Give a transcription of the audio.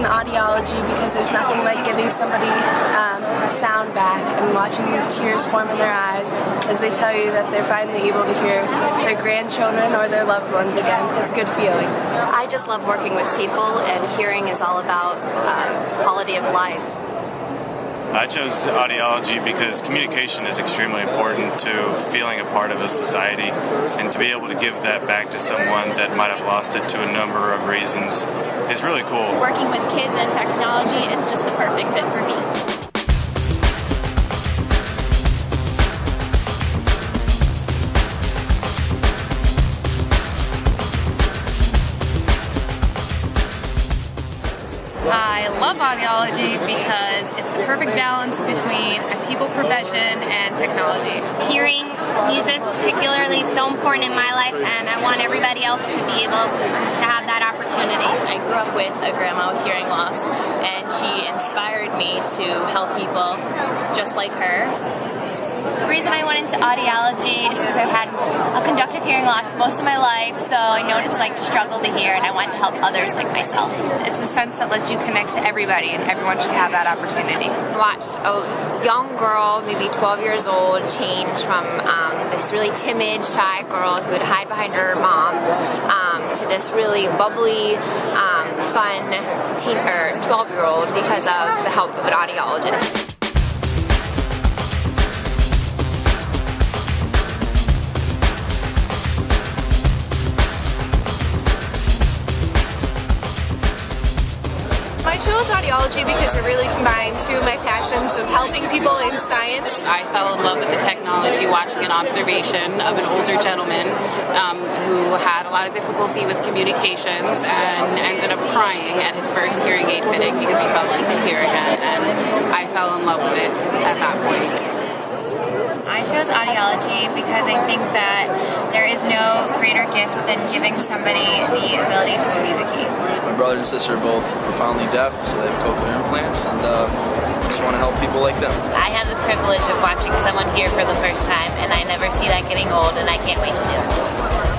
in audiology because there's nothing like giving somebody sound back and watching tears form in their eyes as they tell you that they're finally able to hear their grandchildren or their loved ones again. It's a good feeling. I just love working with people, and hearing is all about quality of life. I chose audiology because communication is extremely important to feeling a part of a society, and to be able to give that back to someone that might have lost it to a number of reasons is really cool. Working with kids and technology, it's just the perfect fit for me. I love audiology because it's the perfect balance between a people profession and technology. Hearing music particularly is so important in my life, and I want everybody else to be able to have that opportunity. I grew up with a grandma with hearing loss, and she inspired me to help people just like her. The reason I went into audiology is because I've had a conductive hearing loss most of my life, so I know what it's like to struggle to hear, and I want to help others like myself. It's a sense that lets you connect to everybody, and everyone should have that opportunity. I watched a young girl, maybe 12 years old, change from this really timid, shy girl who would hide behind her mom to this really bubbly, fun 12-year-old because of the help of an audiologist. I chose audiology because it really combined two of my passions of helping people in science. I fell in love with the technology watching an observation of an older gentleman who had a lot of difficulty with communications and ended up crying at his first hearing aid fitting because he felt he could hear again, and I fell in love with it at that point. I chose audiology because I think that there is no greater gift than giving somebody the ability to communicate. My brother and sister are both profoundly deaf, so they have cochlear implants, and just want to help people like them. I have the privilege of watching someone hear for the first time, and I never see that getting old, and I can't wait to do it.